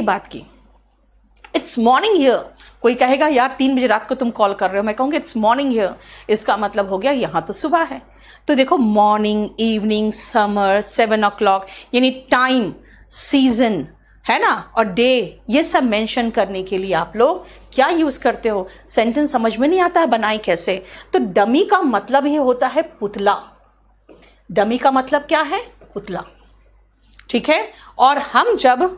की बात की, इट्स मॉर्निंग हियर। कोई कहेगा यार 3 बजे रात को तुम कॉल कर रहे हो, मैं कहूँगी इट्स मॉर्निंग हियर, इसका मतलब हो गया यहाँ तो सुबह है। तो देखो मॉर्निंग, इवनिंग, समर, 7 o'clock, यानी टाइम, सीजन है ना, और डे, ये सब मेंशन करने के लिए आप लोग क्या यूज करते हो? सेंटेंस समझ में नहीं आता है बनाए कैसे, तो डमी का मतलब ही होता है पुतला। डमी का मतलब क्या है? पुतला, ठीक है। और हम जब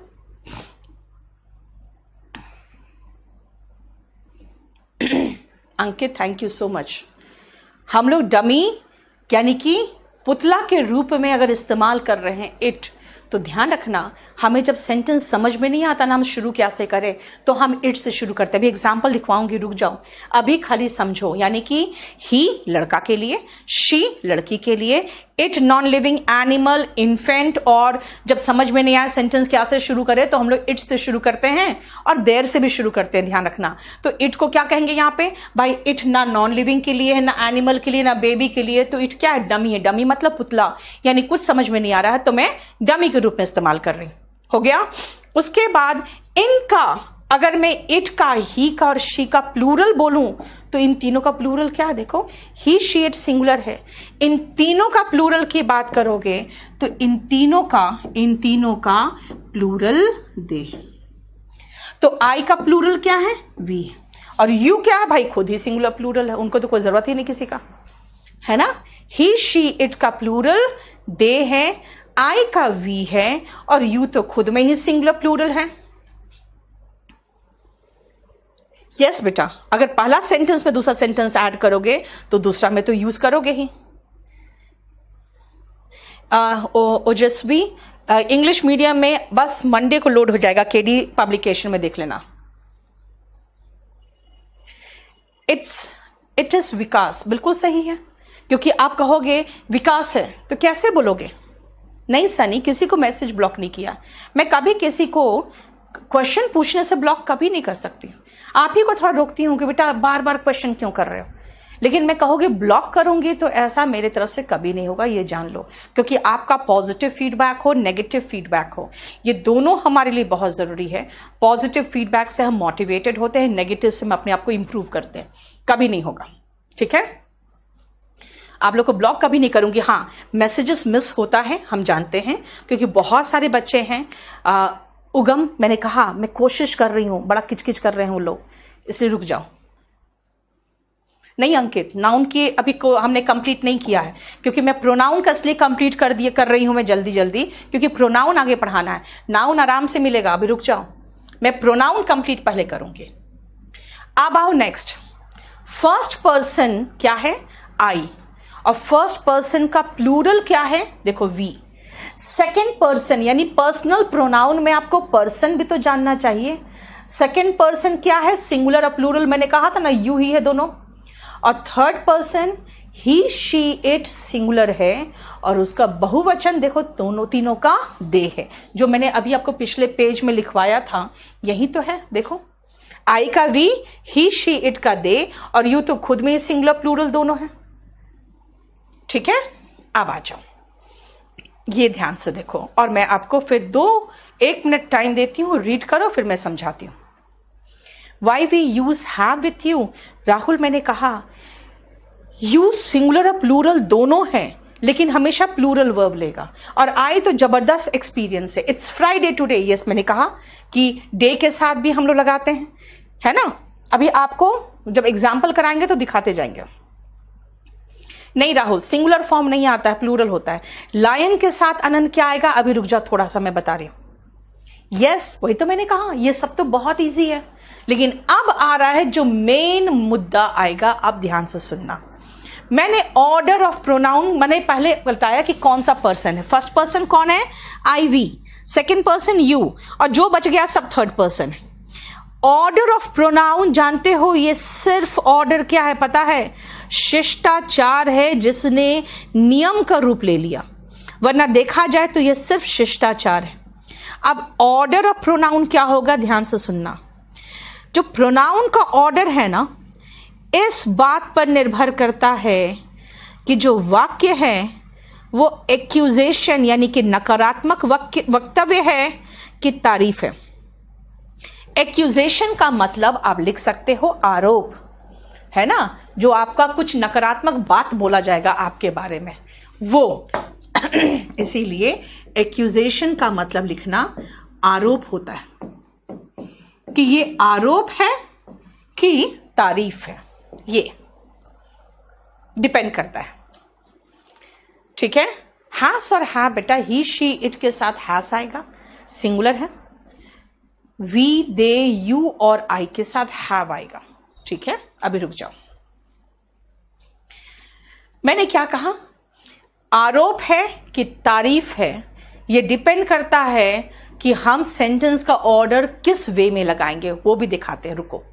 अंकित थैंक यू सो मच, हम लोग डमी यानी कि पुतला के रूप में अगर इस्तेमाल कर रहे हैं इट, तो ध्यान रखना हमें जब सेंटेंस समझ में नहीं आता ना हम शुरू कैसे करें, तो हम इट से शुरू करते हैं। अभी एग्जांपल लिखवाऊंगी, रुक जाओ, अभी खाली समझो। यानी कि ही लड़का के लिए, शी लड़की के लिए, it non living animal, infant, और जब समझ में नहीं आया सेंटेंस क्या से शुरू करें तो हम लोग इट से शुरू करते हैं और देयर से भी शुरू करते हैं, ध्यान रखना। तो इट को क्या कहेंगे यहाँ पे भाई? इट ना नॉन लिविंग के लिए है, ना एनिमल के लिए, ना बेबी के लिए, तो इट क्या है? डमी है। डमी मतलब पुतला, यानी कुछ समझ में नहीं आ रहा है तो मैं डमी के रूप में इस्तेमाल कर रही हूं, हो गया। उसके बाद इनका, अगर मैं इट का, ही का और शी का प्लूरल बोलूं तो इन तीनों का प्लूरल क्या है? देखो ही, शी, इट सिंगुलर है। इन तीनों का प्लूरल की बात करोगे तो इन तीनों का प्लूरल दे। तो आई का प्लूरल क्या है? वी। और यू क्या है भाई? खुद ही सिंगुलर प्लूरल है, उनको तो कोई जरूरत ही नहीं किसी का, है ना। ही, शी, इट का प्लूरल दे है, आई का वी है, और यू तो खुद में ही सिंगुलर प्लूरल है। यस बेटा, अगर पहला सेंटेंस में दूसरा सेंटेंस ऐड करोगे तो दूसरा में तो यूज करोगे ही। ओजस्वी इंग्लिश मीडियम में बस मंडे को लोड हो जाएगा, केडी पब्लिकेशन में देख लेना। इट इज विकास, बिल्कुल सही है, क्योंकि आप कहोगे विकास है तो कैसे बोलोगे? नहीं सनी, किसी को मैसेज ब्लॉक नहीं किया, मैं कभी किसी को क्वेश्चन पूछने से ब्लॉक कभी नहीं कर सकती। आप ही को थोड़ा रोकती हूँ कि बेटा बार बार क्वेश्चन क्यों कर रहे हो, लेकिन मैं कहोगे ब्लॉक करूंगी तो ऐसा मेरे तरफ से कभी नहीं होगा, ये जान लो। क्योंकि आपका पॉजिटिव फीडबैक हो, नेगेटिव फीडबैक हो, ये दोनों हमारे लिए बहुत जरूरी है। पॉजिटिव फीडबैक से हम मोटिवेटेड होते हैं, नेगेटिव से हम अपने आप को इंप्रूव करते हैं, कभी नहीं होगा, ठीक है। आप लोग को ब्लॉक कभी नहीं करूंगी। हाँ, मैसेजेस मिस होता है, हम जानते हैं, क्योंकि बहुत सारे बच्चे हैं। उगम, मैंने कहा मैं कोशिश कर रही हूं, बड़ा किचकिच कर रहे हैं वो लोग, इसलिए रुक जाओ। नहीं अंकित, नाउन की अभी को हमने कंप्लीट नहीं किया है, क्योंकि मैं प्रोनाउन का इसलिए कंप्लीट कर रही हूं मैं जल्दी जल्दी, क्योंकि प्रोनाउन आगे पढ़ाना है। नाउन आराम से मिलेगा, अभी रुक जाओ, मैं प्रोनाउन कंप्लीट पहले करूंगी। अब आओ नेक्स्ट। फर्स्ट पर्सन क्या है? आई, और फर्स्ट पर्सन का प्लूरल क्या है? देखो वी। सेकेंड पर्सन यानी पर्सनल प्रोनाउन में आपको पर्सन भी तो जानना चाहिए। सेकेंड पर्सन क्या है? सिंगुलर और प्लूरल, मैंने कहा था ना, यू ही है दोनों। और third person he, she, it singular है, और उसका बहुवचन देखो दोनों तीनों का दे है, जो मैंने अभी आपको पिछले पेज में लिखवाया था, यही तो है। देखो आई का वी, ही, शी, इट का दे, और यू तो खुद में सिंगुलर प्लूरल दोनों है, ठीक है। अब आ जाओ, ये ध्यान से देखो, और मैं आपको फिर 1 मिनट टाइम देती हूँ, रीड करो, फिर मैं समझाती हूँ। Why we use have with you. Rahul, मैंने कहा यूज सिंगुलर और प्लूरल दोनों हैं, लेकिन हमेशा प्लूरल वर्ब लेगा। और आई तो जबरदस्त एक्सपीरियंस है। इट्स फ्राइडे टुडे, यस मैंने कहा कि डे के साथ भी हम लोग लगाते हैं, है ना। अभी आपको जब एग्जाम्पल कराएंगे तो दिखाते जाएंगे। नहीं राहुल, सिंगुलर फॉर्म नहीं आता है, प्लूरल होता है। लायन के साथ आनंद क्या आएगा? अभी रुक जाओ, थोड़ा सा मैं बता रही हूं। यस, वही तो मैंने कहा, ये सब तो बहुत इजी है, लेकिन अब आ रहा है जो मेन मुद्दा आएगा, अब ध्यान से सुनना। मैंने ऑर्डर ऑफ प्रोनाउन मैंने पहले बताया कि कौन सा पर्सन है। फर्स्ट पर्सन कौन है? आई वी, सेकेंड पर्सन यू, और जो बच गया सब थर्ड पर्सन है। ऑर्डर ऑफ प्रोनाउन जानते हो, ये सिर्फ ऑर्डर क्या है पता है? शिष्टाचार है, जिसने नियम का रूप ले लिया, वरना देखा जाए तो ये सिर्फ शिष्टाचार है। अब ऑर्डर ऑफ प्रोनाउन क्या होगा, ध्यान से सुनना। जो प्रोनाउन का ऑर्डर है ना, इस बात पर निर्भर करता है कि जो वाक्य है वो एक्यूजेशन यानी कि नकारात्मक वक्तव्य है कि तारीफ है। एक्यूजेशन का मतलब आप लिख सकते हो आरोप, है ना, जो आपका कुछ नकारात्मक बात बोला जाएगा आपके बारे में वो। इसीलिए एक्यूजेशन का मतलब लिखना आरोप होता है कि ये आरोप है कि तारीफ है, ये डिपेंड करता है। ठीक है, हैस और है बेटा ही शी इट के साथ हैस आएगा, सिंगुलर है। वी दे यू और आई के साथ हैव आएगा। ठीक है, अभी रुक जाओ, मैंने क्या कहा, आरोप है कि तारीफ है, ये डिपेंड करता है कि हम सेंटेंस का ऑर्डर किस वे में लगाएंगे, वो भी दिखाते हैं, रुको।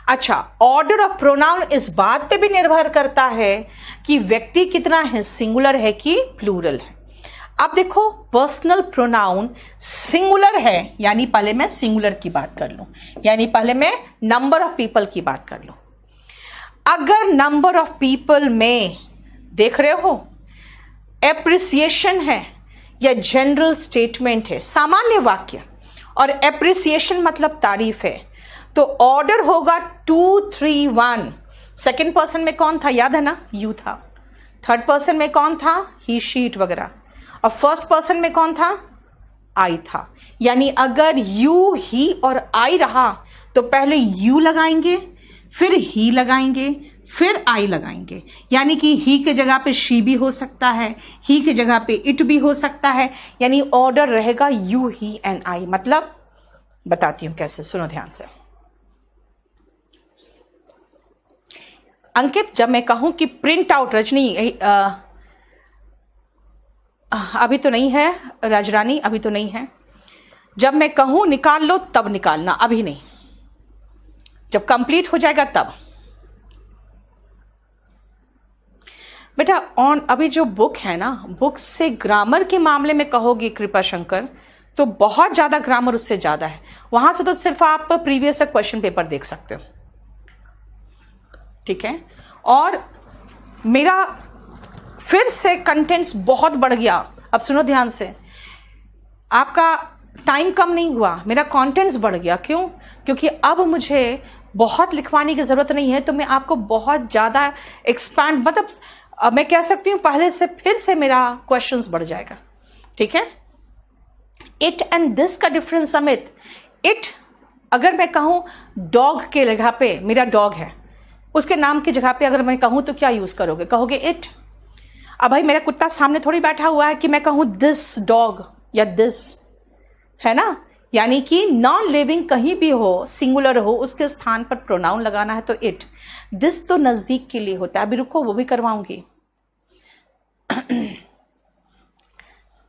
अच्छा, ऑर्डर ऑफ प्रोनाउन इस बात पे भी निर्भर करता है कि व्यक्ति कितना है, सिंगुलर है कि प्लूरल है। अब देखो, पर्सनल प्रोनाउन सिंगुलर है, यानी पहले मैं सिंगुलर की बात कर लूं, यानी पहले मैं नंबर ऑफ पीपल की बात कर लूं। अगर नंबर ऑफ पीपल में देख रहे हो एप्रिसिएशन है या जनरल स्टेटमेंट है, सामान्य वाक्य, और एप्रिसिएशन मतलब तारीफ है, तो ऑर्डर होगा 2, 3, 1। सेकेंड पर्सन में कौन था, याद है ना, यू था। थर्ड पर्सन में कौन था, ही शी इट वगैरह, और फर्स्ट पर्सन में कौन था, आई था। यानी अगर यू, ही और आई रहा तो पहले यू लगाएंगे, फिर ही लगाएंगे, फिर आई लगाएंगे। यानी कि ही के जगह पे शी भी हो सकता है, ही के जगह पे इट भी हो सकता है, यानी ऑर्डर रहेगा यू, ही एंड आई। मतलब बताती हूं कैसे, सुनो ध्यान से। अंकित, जब मैं कहूं कि प्रिंट आउट, रजनी अभी तो नहीं है, राजरानी अभी तो नहीं है, जब मैं कहूं निकाल लो तब निकालना, अभी नहीं, जब कंप्लीट हो जाएगा तब। बेटा ऑन अभी जो बुक है ना, बुक से ग्रामर के मामले में कहोगे कृपा शंकर तो बहुत ज्यादा ग्रामर उससे ज्यादा है, वहां से तो सिर्फ आप प्रीवियस क्वेश्चन पेपर देख सकते हो। ठीक है, और मेरा फिर से कंटेंट्स बहुत बढ़ गया। अब सुनो ध्यान से, आपका टाइम कम नहीं हुआ, मेरा कंटेंट्स बढ़ गया। क्यों? क्योंकि अब मुझे बहुत लिखवाने की जरूरत नहीं है, तो मैं आपको बहुत ज्यादा एक्सपैंड, मतलब मैं कह सकती हूं पहले से फिर से मेरा क्वेश्चंस बढ़ जाएगा। ठीक है, इट एंड दिस का डिफरेंस समित, इट अगर मैं कहूं डॉग के जगह पे, मेरा डॉग है, उसके नाम की जगह पे अगर मैं कहूं तो क्या यूज करोगे, कहोगे इट। अब भाई मेरा कुत्ता सामने थोड़ी बैठा हुआ है कि मैं कहूं दिस डॉग या दिस, है ना, यानी कि नॉन लिविंग कहीं भी हो, सिंगुलर हो, उसके स्थान पर प्रोनाउन लगाना है तो इट। दिस तो नजदीक के लिए होता है, अभी रुको वो भी करवाऊंगी।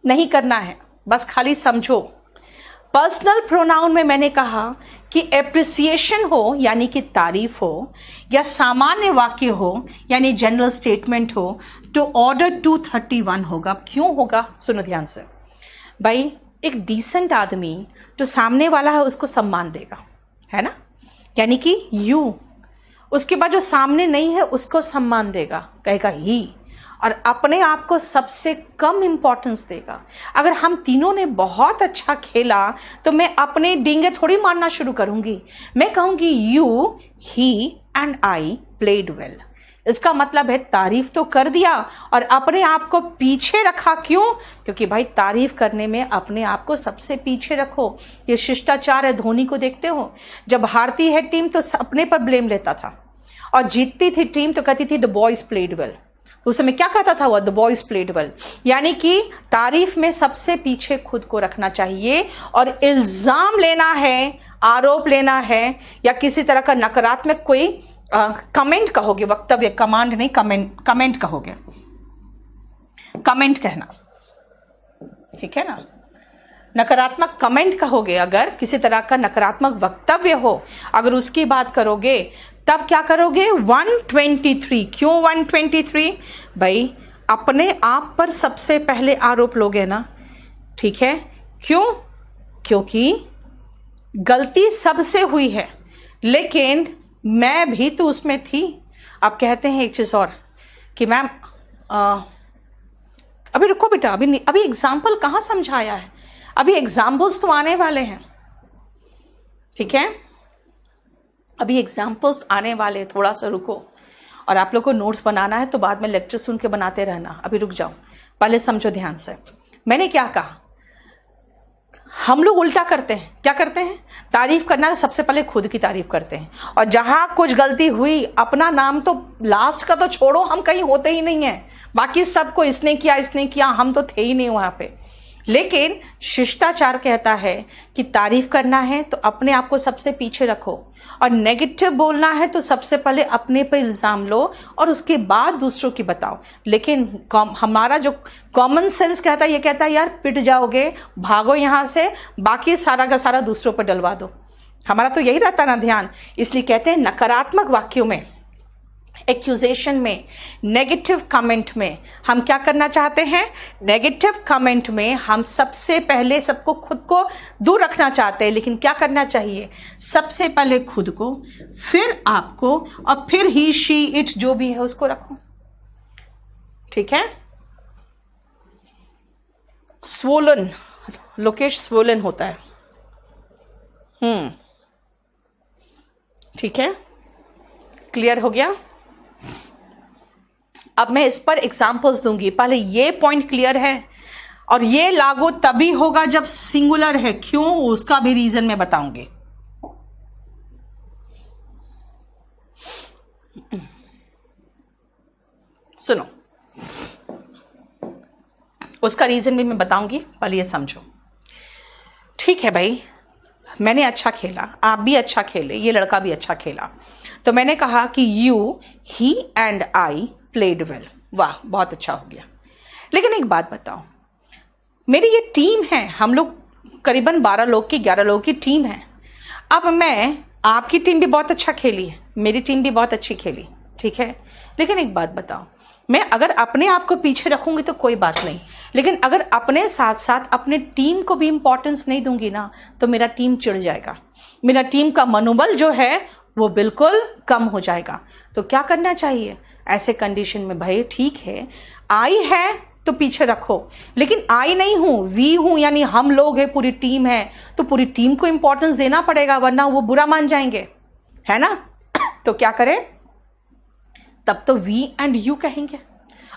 नहीं करना है, बस खाली समझो। पर्सनल प्रोनाउन में मैंने कहा कि एप्रिसिएशन हो यानी कि तारीफ हो, या सामान्य वाक्य हो यानी जनरल स्टेटमेंट हो, तो ऑर्डर 231 होगा। क्यों होगा, सुनो ध्यान से। भाई एक डिसेंट आदमी जो सामने वाला है उसको सम्मान देगा, है ना, यानी कि यू, उसके बाद जो सामने नहीं है उसको सम्मान देगा, कहेगा ही, और अपने आप को सबसे कम इंपॉर्टेंस देगा। अगर हम तीनों ने बहुत अच्छा खेला तो मैं अपने डींगे थोड़ी मारना शुरू करूंगी, मैं कहूंगी you, he and I played well. इसका मतलब है तारीफ तो कर दिया और अपने आप को पीछे रखा। क्यों? क्योंकि भाई तारीफ करने में अपने आप को सबसे पीछे रखो, ये शिष्टाचार है। धोनी को देखते हो, जब हारती है टीम तो अपने पर ब्लेम लेता था, और जीतती थी टीम तो कहती थी द बॉयज प्लेड वेल। उस समय क्या कहता था वो, द बॉयज प्लेड वेल। यानी कि तारीफ में सबसे पीछे खुद को रखना चाहिए, और इल्जाम लेना है, आरोप लेना है, या किसी तरह का नकारात्मक कोई कमेंट कहोगे, वक्तव्य, कमांड नहीं, कमेंट कहोगे, कमेंट कहना, ठीक है ना, नकारात्मक कमेंट कहोगे। अगर किसी तरह का नकारात्मक वक्तव्य हो, अगर उसकी बात करोगे तब क्या करोगे, 123। क्यों 123? भाई अपने आप पर सबसे पहले आरोप लोगे ना, ठीक है। क्यों? क्योंकि गलती सबसे हुई है, लेकिन मैं भी तो उसमें थी। आप कहते हैं एक चीज और कि मैम अभी रुको बेटा, अभी एग्जाम्पल कहाँ समझाया है, अभी एग्जाम्पल्स तो आने वाले हैं, ठीक है, अभी एग्जाम्पल्स आने वाले, थोड़ा सा रुको। और आप लोग को नोट्स बनाना है तो बाद में लेक्चर सुन के बनाते रहना, अभी रुक जाओ, पहले समझो ध्यान से। मैंने क्या कहा, हम लोग उल्टा करते हैं। क्या करते हैं? तारीफ करना है सबसे पहले खुद की तारीफ करते हैं, और जहां कुछ गलती हुई अपना नाम तो लास्ट का तो छोड़ो, हम कहीं होते ही नहीं है, बाकी सबको इसने किया, हम तो थे ही नहीं वहां पे। लेकिन शिष्टाचार कहता है कि तारीफ करना है तो अपने आप को सबसे पीछे रखो, और नेगेटिव बोलना है तो सबसे पहले अपने पे इल्जाम लो और उसके बाद दूसरों की बताओ। लेकिन हमारा जो कॉमन सेंस कहता है, ये कहता है यार पिट जाओगे, भागो यहां से, बाकी सारा का सारा दूसरों पर डलवा दो। हमारा तो यही रहता ना ध्यान। इसलिए कहते हैं नकारात्मक वाक्यों में, एक्यूजेशन में, नेगेटिव कमेंट में हम क्या करना चाहते हैं? नेगेटिव कमेंट में हम सबसे पहले सबको खुद को दूर रखना चाहते हैं। लेकिन क्या करना चाहिए? सबसे पहले खुद को, फिर आपको, और फिर ही, शी, इट जो भी है उसको रखो। ठीक है? स्वोलन, लोकेश स्वोलन होता है। ठीक है, क्लियर हो गया? अब मैं इस पर एग्जाम्पल्स दूंगी। पहले ये पॉइंट क्लियर है, और ये लागू तभी होगा जब सिंगुलर है। क्यों? उसका भी रीजन मैं बताऊंगी। सुनो, उसका रीजन भी मैं बताऊंगी, पहले ये समझो। ठीक है भाई, मैंने अच्छा खेला, आप भी अच्छा खेले, ये लड़का भी अच्छा खेला, तो मैंने कहा कि you, he and I played well. वाह, बहुत अच्छा हो गया। लेकिन एक बात बताओ, मेरी ये टीम है, हम लोग करीबन 12 लोग की, 11 लोगों की टीम है। अब मैं, आपकी टीम भी बहुत अच्छा खेली है, मेरी टीम भी बहुत अच्छी खेली, ठीक है। लेकिन एक बात बताओ, मैं अगर अपने आप को पीछे रखूंगी तो कोई बात नहीं, लेकिन अगर अपने साथ साथ अपने टीम को भी इंपॉर्टेंस नहीं दूंगी ना, तो मेरा टीम चिढ़ जाएगा, मेरा टीम का मनोबल जो है वो बिल्कुल कम हो जाएगा। तो क्या करना चाहिए ऐसे कंडीशन में? भाई ठीक है, आई है तो पीछे रखो, लेकिन आई नहीं हूं, वी हूं, यानी हम लोग हैं, पूरी टीम है, तो पूरी टीम को इंपॉर्टेंस देना पड़ेगा, वरना वो बुरा मान जाएंगे, है ना। तो क्या करें? तब तो वी एंड यू कहेंगे।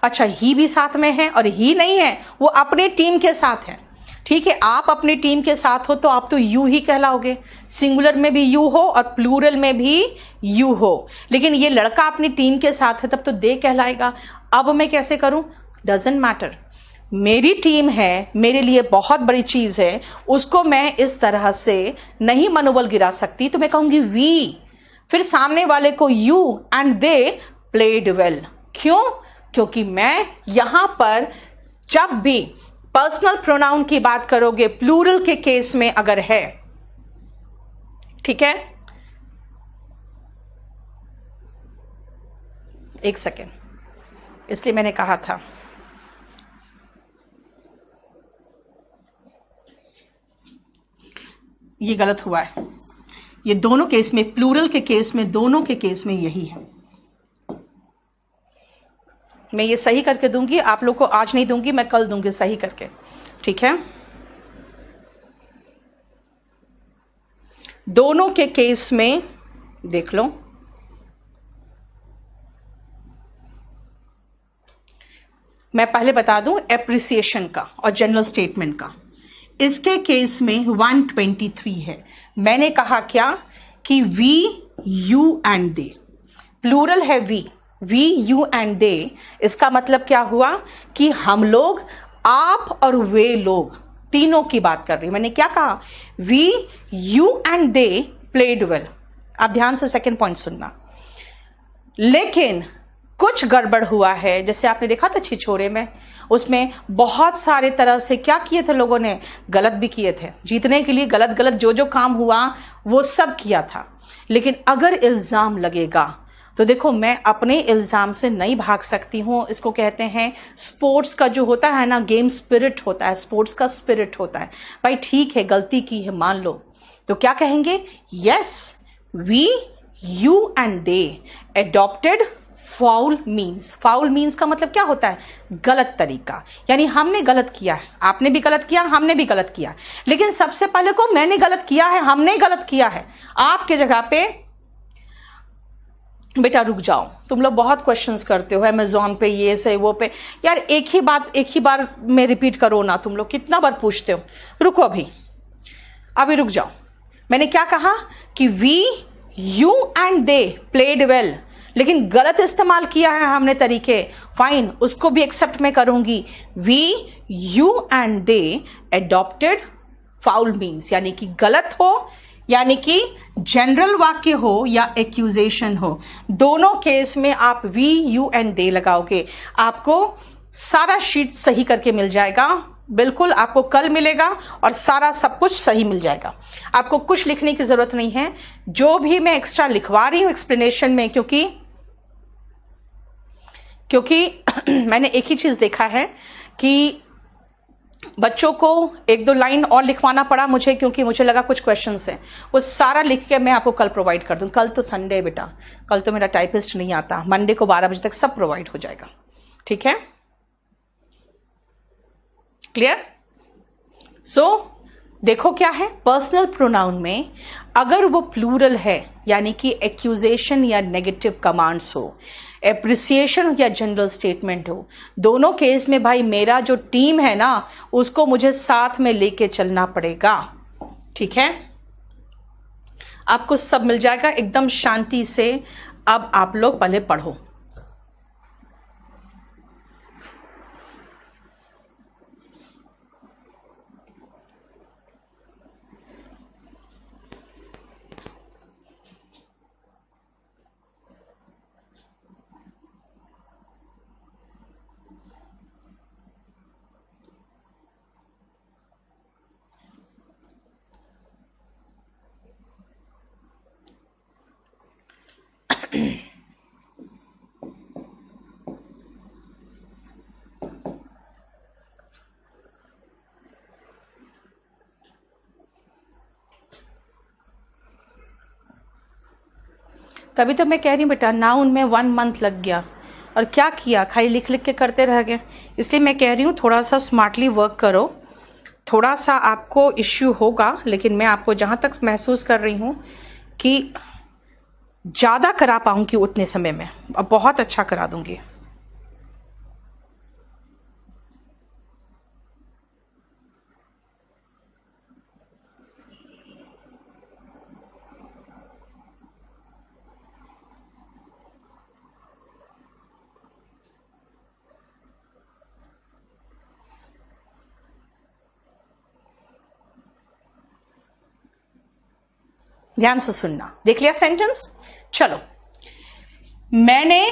अच्छा, ही भी साथ में है, और ही नहीं है, वो अपने टीम के साथ है। ठीक है, आप अपनी टीम के साथ हो तो आप तो यू ही कहलाओगे, सिंगुलर में भी यू हो और प्लूरल में भी यू हो। लेकिन ये लड़का अपनी टीम के साथ है, तब तो दे कहलाएगा। अब मैं कैसे करूं? डजंट मैटर, मेरी टीम है, मेरे लिए बहुत बड़ी चीज है, उसको मैं इस तरह से नहीं मनोबल गिरा सकती, तो मैं कहूंगी वी, फिर सामने वाले को you, and they played well. क्यों? क्योंकि मैं यहां पर जब भी पर्सनल प्रोनाउन की बात करोगे, प्लूरल के केस में अगर है, ठीक है, एक सेकेंड, इसलिए मैंने कहा था ये गलत हुआ है। ये दोनों केस में, प्लूरल के केस में, दोनों के केस में यही है। मैं ये सही करके दूंगी, आप लोग को आज नहीं दूंगी, मैं कल दूंगी सही करके, ठीक है। दोनों के केस में देख लो, मैं पहले बता दूं एप्रिसिएशन का और जनरल स्टेटमेंट का। इसके केस में 123 है। मैंने कहा क्या कि we, you and they, plural है we, we, you and they. इसका मतलब क्या हुआ कि हम लोग, आप और वे लोग, तीनों की बात कर रही हूं। मैंने क्या कहा? We, you and they played well. आप ध्यान से सेकेंड पॉइंट सुनना। लेकिन कुछ गड़बड़ हुआ है, जैसे आपने देखा था छिछोरे में, उसमें बहुत सारे तरह से क्या किए थे लोगों ने, गलत भी किए थे, जीतने के लिए गलत गलत जो जो काम हुआ वो सब किया था। लेकिन अगर इल्जाम लगेगा तो देखो, मैं अपने इल्जाम से नहीं भाग सकती हूं। इसको कहते हैं स्पोर्ट्स का जो होता है ना, गेम स्पिरिट होता है, स्पोर्ट्स का स्पिरिट होता है। भाई ठीक है, गलती की है, मान लो, तो क्या कहेंगे? Yes, we, you and they adopted foul means. Foul means का मतलब क्या होता है? गलत तरीका, यानी हमने गलत किया है, आपने भी गलत किया, हमने भी गलत किया, लेकिन सबसे पहले को मैंने गलत किया है, हमने गलत किया है। आपके जगह पे बेटा रुक जाओ, तुम लोग बहुत क्वेश्चंस करते हो अमेजोन पे, ये से वो पे, यार एक ही बार में रिपीट करो ना, तुम लोग कितना बार पूछते हो। रुको अभी रुक जाओ। मैंने क्या कहा कि we you and they played well, लेकिन गलत इस्तेमाल किया है हमने तरीके, फाइन, उसको भी एक्सेप्ट मैं करूंगी। We you and they adopted foul means, यानी कि गलत हो, यानी कि जनरल वाक्य हो या एक्यूजेशन हो, दोनों केस में आप वी यू एंड दे लगाओगे, आपको सारा शीट सही करके मिल जाएगा। बिल्कुल आपको कल मिलेगा और सारा सब कुछ सही मिल जाएगा, आपको कुछ लिखने की जरूरत नहीं है। जो भी मैं एक्स्ट्रा लिखवा रही हूं एक्सप्लेनेशन में, क्योंकि मैंने एक ही चीज देखा है कि बच्चों को 1-2 लाइन और लिखवाना पड़ा मुझे, क्योंकि मुझे लगा कुछ क्वेश्चंस हैं, वो सारा लिख के मैं आपको कल प्रोवाइड कर दूं। कल तो संडे है बेटा, कल तो मेरा टाइपिस्ट नहीं आता, मंडे को 12 बजे तक सब प्रोवाइड हो जाएगा, ठीक है? क्लियर? सो देखो क्या है, पर्सनल प्रोनाउन में अगर वो प्लूरल है, यानी कि एक्यूजेशन या नेगेटिव कमांड्स हो, एप्रिसिएशन या जनरल स्टेटमेंट हो, दोनों केस में भाई मेरा जो टीम है ना, उसको मुझे साथ में लेके चलना पड़ेगा, ठीक है? आपको सब मिल जाएगा एकदम शांति से। अब आप लोग पहले पढ़ो। तभी तो मैं कह रही हूँ बेटा, नाउन में 1 मंथ लग गया और क्या किया, खाली लिख लिख के करते रह गए। इसलिए मैं कह रही हूँ थोड़ा सा स्मार्टली वर्क करो। थोड़ा सा आपको इश्यू होगा, लेकिन मैं आपको जहाँ तक महसूस कर रही हूँ कि ज़्यादा करा पाऊँगी उतने समय में, अब बहुत अच्छा करा दूँगी। ध्यान से सुनना। देख लिया सेंटेंस? चलो, मैंने,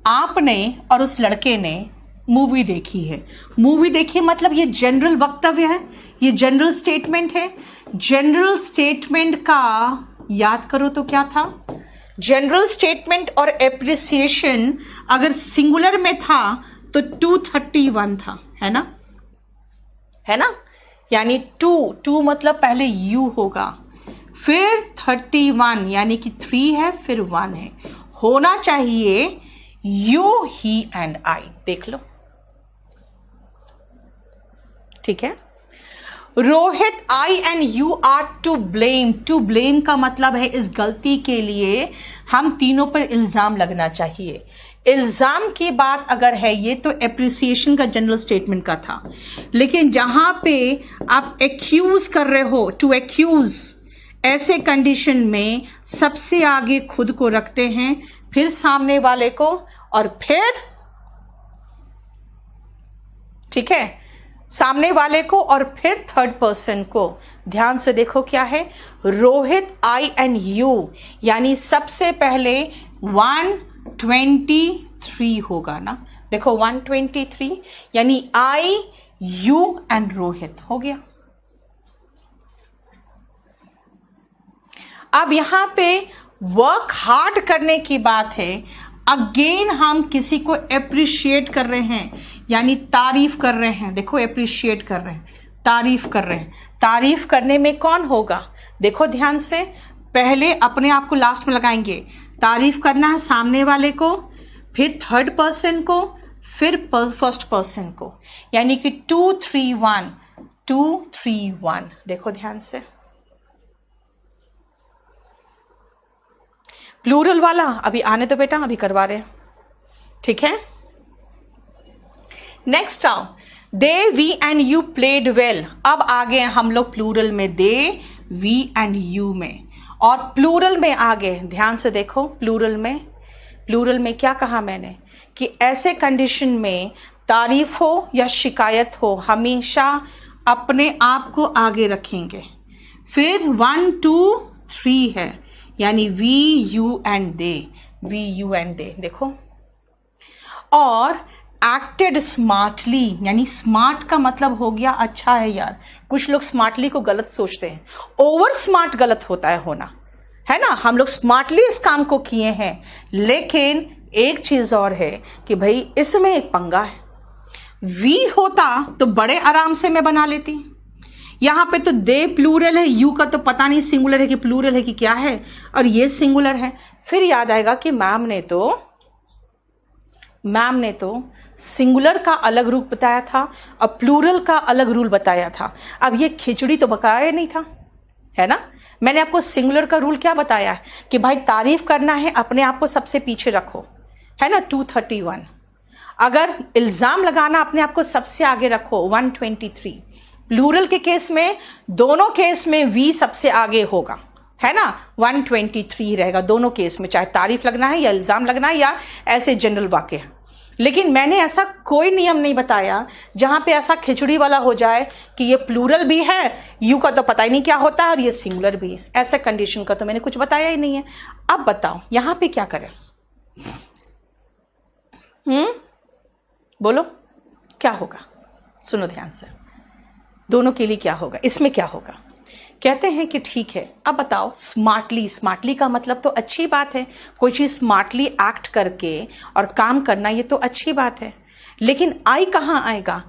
आपने और उस लड़के ने मूवी देखी है। मूवी देखी मतलब ये जनरल वक्तव्य है, ये जनरल स्टेटमेंट है। जनरल स्टेटमेंट का याद करो तो क्या था? जनरल स्टेटमेंट और एप्रिसिएशन अगर सिंगुलर में था तो 231 था, है ना? है ना? यानी 2 मतलब पहले यू होगा, फिर 31 यानी कि 3 है, फिर 1 है, होना चाहिए यू, ही एंड आई। देख लो, ठीक है? Rohit, I and you are to blame. To blame का मतलब है इस गलती के लिए हम तीनों पर इल्जाम लगना चाहिए। इल्जाम की बात अगर है, ये तो एप्रिसिएशन का जनरल स्टेटमेंट का था, लेकिन जहां पे आप एक्यूज कर रहे हो, टू एक्यूज, ऐसे कंडीशन में सबसे आगे खुद को रखते हैं, फिर सामने वाले को, और फिर, ठीक है, सामने वाले को और फिर थर्ड पर्सन को। ध्यान से देखो क्या है, रोहित, आई एंड यू, यानी सबसे पहले 123 होगा ना। देखो 123 यानी आई, यू एंड रोहित हो गया। अब यहां पे वर्क हार्ड करने की बात है। अगेन हम किसी को एप्रिशिएट कर रहे हैं, यानी तारीफ कर रहे हैं। देखो, एप्रिशिएट कर रहे हैं, तारीफ कर रहे हैं। तारीफ करने में कौन होगा? देखो ध्यान से, पहले अपने आप को लास्ट में लगाएंगे। तारीफ करना है सामने वाले को, फिर थर्ड पर्सन को, फिर फर्स्ट पर्सन को, यानी कि 231। देखो ध्यान से, प्लूरल वाला अभी आने तो बेटा, अभी करवा रहे हैं, ठीक है। नेक्स्ट आओ, they, we and you played well. अब आ गए हम लोग प्लूरल में, दे, वी एंड यू में, और प्लूरल में आ गए। ध्यान से देखो, प्लूरल में क्या कहा मैंने कि ऐसे कंडीशन में तारीफ हो या शिकायत हो, हमेशा अपने आप को आगे रखेंगे। फिर 1 2 3 है, यानी वी यू एंड दे, देखो। और एक्टेड स्मार्टली, यानी स्मार्ट का मतलब हो गया अच्छा है यार। कुछ लोग स्मार्टली को गलत सोचते हैं, ओवर स्मार्ट गलत होता है होना, है ना। हम लोग स्मार्टली इस काम को किए हैं, लेकिन एक चीज और है कि भाई इसमें एक पंगा है। वी होता तो बड़े आराम से मैं बना लेती, यहां पे तो दे प्लूरल है, यू का तो पता नहीं सिंगुलर है कि प्लूरल है कि क्या है, और ये सिंगुलर है। फिर याद आएगा कि मैम ने तो सिंगुलर का अलग रूप बताया था और प्लूरल का अलग रूल बताया था। अब ये खिचड़ी तो बकाया नहीं था, है ना। मैंने आपको सिंगुलर का रूल क्या बताया है कि भाई तारीफ करना है, अपने आप को सबसे पीछे रखो, है ना, 231। अगर इल्जाम लगाना, अपने आप को सबसे आगे रखो, 123। प्लूरल के केस में, दोनों केस में वी सबसे आगे होगा, है ना, 123 रहेगा दोनों केस में, चाहे तारीफ लगना है या इल्जाम लगना है या ऐसे जनरल वाक्य। लेकिन मैंने ऐसा कोई नियम नहीं बताया जहां पे ऐसा खिचड़ी वाला हो जाए कि ये प्लूरल भी है, यू का तो पता ही नहीं क्या होता है, और ये सिंगुलर भी है। ऐसा कंडीशन का तो मैंने कुछ बताया ही नहीं है। अब बताओ यहां पे क्या करें? बोलो क्या होगा, सुनो ध्यान से, दोनों के लिए क्या होगा, इसमें क्या होगा। कहते हैं कि ठीक है, अब बताओ स्मार्टली का मतलब तो अच्छी बात है, कोई चीज स्मार्टली एक्ट करके और काम करना, ये तो अच्छी बात है। लेकिन आई कहां आएगा?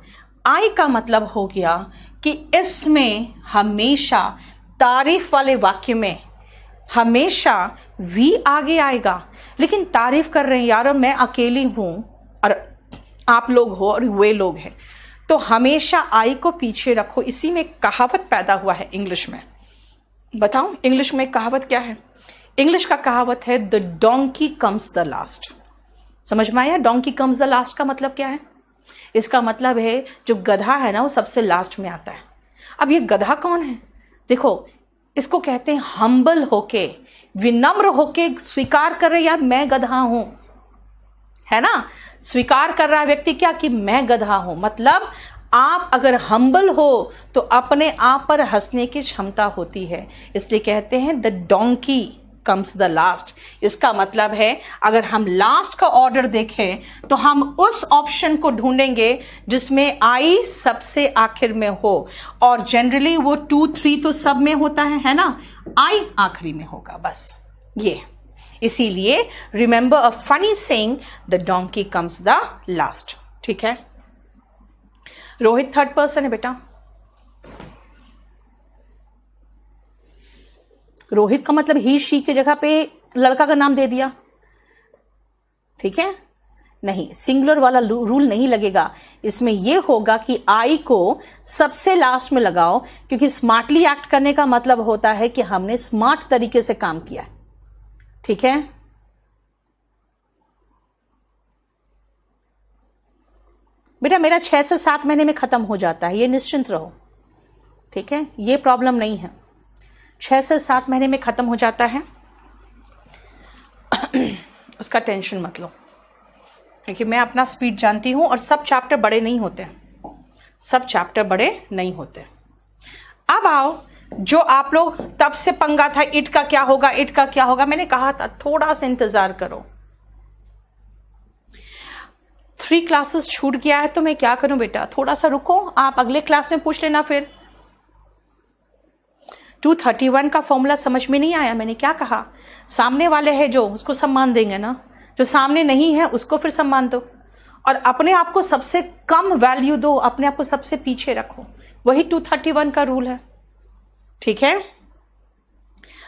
आई का मतलब हो गया कि इसमें हमेशा तारीफ वाले वाक्य में हमेशा वी आगे आएगा। लेकिन तारीफ कर रहे हैं यार, और मैं अकेली हूं और आप लोग हो और वे लोग हैं, तो हमेशा आई को पीछे रखो। इसी में कहावत पैदा हुआ है इंग्लिश में। बताओ इंग्लिश में कहावत क्या है? इंग्लिश का कहावत है the donkey comes the last. समझ में आया? डोंकी कम्स द लास्ट का मतलब क्या है? इसका मतलब है जो गधा है ना, वो सबसे लास्ट में आता है। अब ये गधा कौन है? देखो, इसको कहते हैं हम्बल होके, विनम्र होके स्वीकार कर रहे यार मैं गधा हूं, है ना। स्वीकार कर रहा है व्यक्ति क्या कि मैं गधा हूं। मतलब आप अगर हम्बल हो तो अपने आप पर हंसने की क्षमता होती है, इसलिए कहते हैं the donkey comes the last. इसका मतलब है अगर हम लास्ट का ऑर्डर देखें तो हम उस ऑप्शन को ढूंढेंगे जिसमें आई सबसे आखिर में हो, और जनरली वो 2 3 तो सब में होता है ना, आई आखिरी में होगा, बस ये। इसीलिए remember a funny saying, the donkey comes the last. ठीक है, रोहित थर्ड पर्सन है बेटा। रोहित का मतलब ही शी की जगह पे लड़का का नाम दे दिया, ठीक है। नहीं, सिंगुलर वाला रूल नहीं लगेगा। इसमें यह होगा कि आई को सबसे लास्ट में लगाओ, क्योंकि स्मार्टली एक्ट करने का मतलब होता है कि हमने स्मार्ट तरीके से काम किया है। ठीक है, बेटा मेरा 6 से 7 महीने में खत्म हो जाता है, ये निश्चिंत रहो। ठीक है, ये प्रॉब्लम नहीं है, 6 से 7 महीने में खत्म हो जाता है, उसका टेंशन मत लो, क्योंकि मैं अपना स्पीड जानती हूं और सब चैप्टर बड़े नहीं होते, सब चैप्टर बड़े नहीं होते। अब आओ, जो आप लोग तब से पंगा था, इट का क्या होगा, इट का क्या होगा, मैंने कहा था थोड़ा सा इंतजार करो। 3 क्लासेस छूट गया है तो मैं क्या करूं बेटा, थोड़ा सा रुको, आप अगले क्लास में पूछ लेना। फिर 231 का फॉर्मूला समझ में नहीं आया, मैंने क्या कहा, सामने वाले है जो, उसको सम्मान देंगे ना, जो सामने नहीं है उसको फिर सम्मान दो, और अपने आप को सबसे कम वैल्यू दो, अपने आप को सबसे पीछे रखो, वही 231 का रूल है। ठीक है,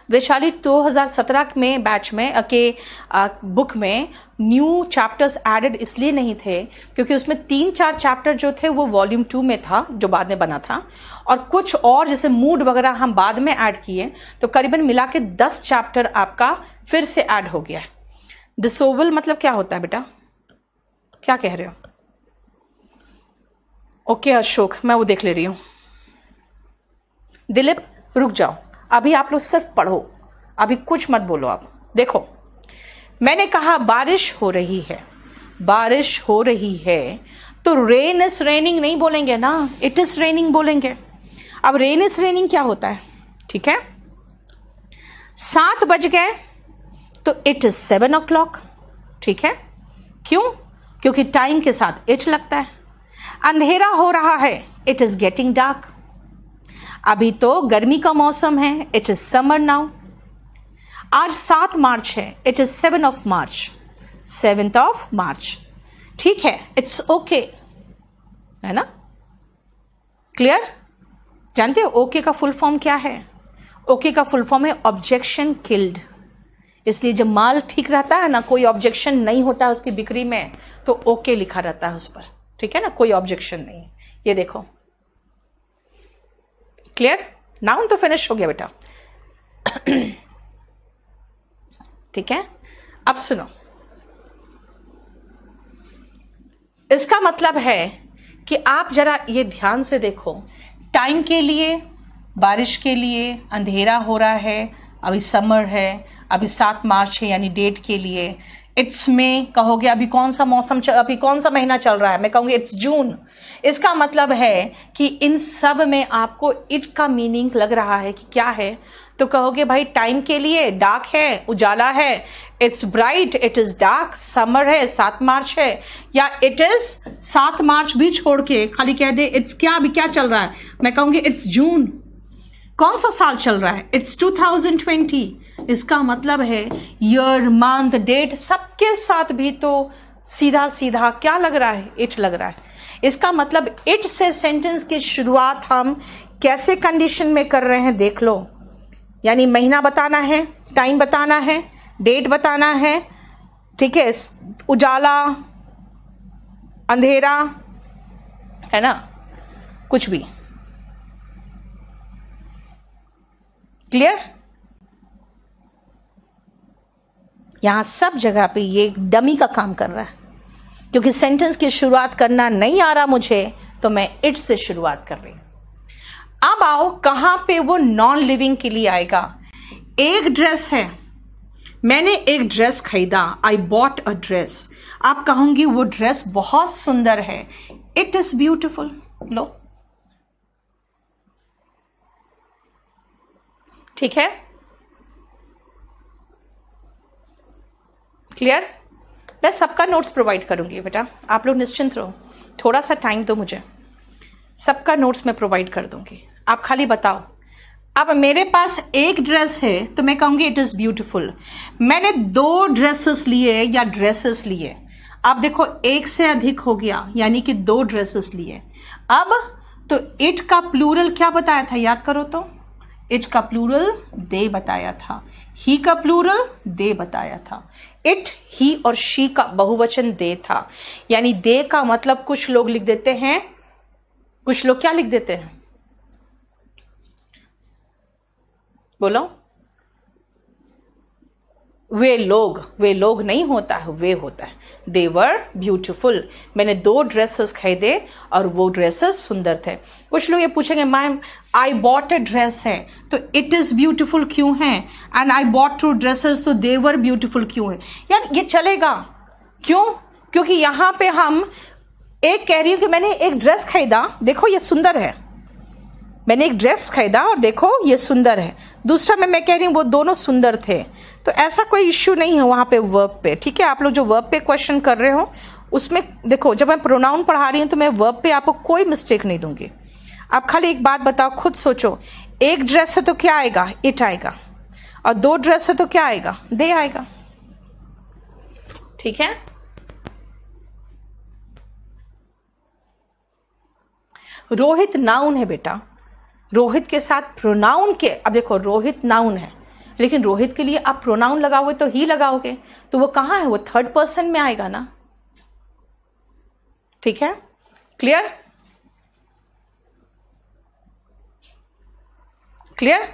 वैशाली 2017 में बैच में के बुक में न्यू चैप्टर्स एडेड इसलिए नहीं थे क्योंकि उसमें 3-4 चैप्टर जो थे वो वॉल्यूम 2 में था, जो बाद में बना था, और कुछ और जैसे मूड वगैरह हम बाद में ऐड किए, तो करीबन मिला के 10 चैप्टर आपका फिर से ऐड हो गया है। डिसोबल मतलब क्या होता है बेटा, क्या कह रहे हो? ओके अशोक, मैं वो देख ले रही हूं। दिलीप रुक जाओ, अभी आप लोग सिर्फ पढ़ो, अभी कुछ मत बोलो। आप देखो, मैंने कहा बारिश हो रही है, बारिश हो रही है, तो रेन इज रेनिंग नहीं बोलेंगे ना, इट इज रेनिंग बोलेंगे। अब रेन इज रेनिंग क्या होता है? ठीक है, 7 बज गए तो इट इज 7 o'clock। ठीक है, क्यों? क्योंकि टाइम के साथ इट लगता है। अंधेरा हो रहा है, इट इज गेटिंग डार्क। अभी तो गर्मी का मौसम है, इट इज समर नाउ। आज 7 मार्च है, it is 7 of March, 7th of March। ठीक है, इट्स ओके, है ना? क्लियर? जानते हो ओके का फुल फॉर्म क्या है? ओके का फुल फॉर्म है ऑब्जेक्शन किल्ड। इसलिए जब माल ठीक रहता है ना, कोई ऑब्जेक्शन नहीं होता है उसकी बिक्री में, तो ओके लिखा रहता है उस पर। ठीक है ना, कोई ऑब्जेक्शन नहीं। ये देखो, क्लियर? नाउन तो फिनिश हो गया बेटा। ठीक है, अब सुनो, इसका मतलब है कि आप जरा ये ध्यान से देखो, टाइम के लिए, बारिश के लिए, अंधेरा हो रहा है, अभी समर है, अभी 7 मार्च है यानी डेट के लिए। इट्स में कहोगे अभी कौन सा मौसम अभी कौन सा महीना चल रहा है? मैं कहूंगी इट्स जून। इसका मतलब है कि इन सब में आपको इट का मीनिंग लग रहा है कि क्या है, तो कहोगे भाई टाइम के लिए डार्क है, उजाला है, it's bright, it is dark, summer है, 7 मार्च है, या इट इज 7 मार्च भी छोड़ के खाली कह दे इट्स क्या, अभी क्या चल रहा है? मैं कहूंगी इट्स जून। कौन सा साल चल रहा है? इट्स 2020। इसका मतलब है ईयर, मंथ, डेट सबके साथ भी तो सीधा सीधा क्या लग रहा है? इट लग रहा है। इसका मतलब इट से सेंटेंस की शुरुआत हम कैसे कंडीशन में कर रहे हैं देख लो। यानी महीना बताना है, टाइम बताना है, डेट बताना है, ठीक है, उजाला, अंधेरा, है ना, कुछ भी। क्लियर? यहां सब जगह पे ये डमी का काम कर रहा है, क्योंकि सेंटेंस की शुरुआत करना नहीं आ रहा मुझे, तो मैं इट से शुरुआत कर रही हूं। अब आओ कहां पे वो नॉन लिविंग के लिए आएगा। एक ड्रेस है, मैंने एक ड्रेस खरीदा, आई बॉट अ ड्रेस। आप कहूंगी वो ड्रेस बहुत सुंदर है, इट इज ब्यूटिफुल। लो, ठीक है, क्लियर? मैं सबका नोट्स प्रोवाइड करूंगी बेटा, आप लोग निश्चिंत रहो, थोड़ा सा टाइम दो मुझे, सबका नोट्स मैं प्रोवाइड कर दूंगी। आप खाली बताओ। अब मेरे पास एक ड्रेस है तो मैं कहूंगी इट इज ब्यूटिफुल। मैंने 2 ड्रेसेस लिए या ड्रेसेस लिए, अब देखो एक से अधिक हो गया, यानी कि 2 ड्रेसेस लिए। अब तो इट का प्लूरल क्या बताया था, याद करो तो। इट का प्लूरल दे बताया था, ही का प्लूरल दे बताया था, इट, ही और शी का बहुवचन दे था। यानी दे का मतलब कुछ लोग लिख देते हैं, कुछ लोग क्या लिख देते हैं, बोलो? वे लोग नहीं होता है, वे होता है। दे वर ब्यूटिफुल। मैंने 2 ड्रेसेस खरीदे और वो ड्रेसेस सुंदर थे। कुछ लोग ये पूछेंगे ma'am I bought a dress है तो इट इज ब्यूटिफुल क्यों है, एंड आई बॉट 2 ड्रेसेस तो दे वर ब्यूटिफुल क्यों है? यार ये चलेगा, क्यों? क्योंकि यहां पे हम एक कह रही हूं कि मैंने एक ड्रेस खरीदा, देखो ये सुंदर है, मैंने एक ड्रेस खरीदा और देखो ये सुंदर है। दूसरा में मैं कह रही हूं वो दोनों सुंदर थे, तो ऐसा कोई इश्यू नहीं है वहां पे वर्ब पे। ठीक है, आप लोग जो वर्ब पे क्वेश्चन कर रहे हो उसमें देखो, जब मैं प्रोनाउन पढ़ा रही हूं तो मैं वर्ब पे आपको कोई मिस्टेक नहीं दूंगी। आप खाली एक बात बताओ, खुद सोचो, एक ड्रेस है तो क्या आएगा, इट आएगा, और 2 ड्रेस है तो क्या आएगा, दे आएगा। ठीक है, रोहित नाउन है बेटा, रोहित के साथ प्रोनाउन के, अब देखो रोहित नाउन है लेकिन रोहित के लिए आप प्रोनाउन लगाओगे तो ही लगाओगे, तो वो कहां है, वो 3rd पर्सन में आएगा ना। ठीक है, क्लियर? क्लियर?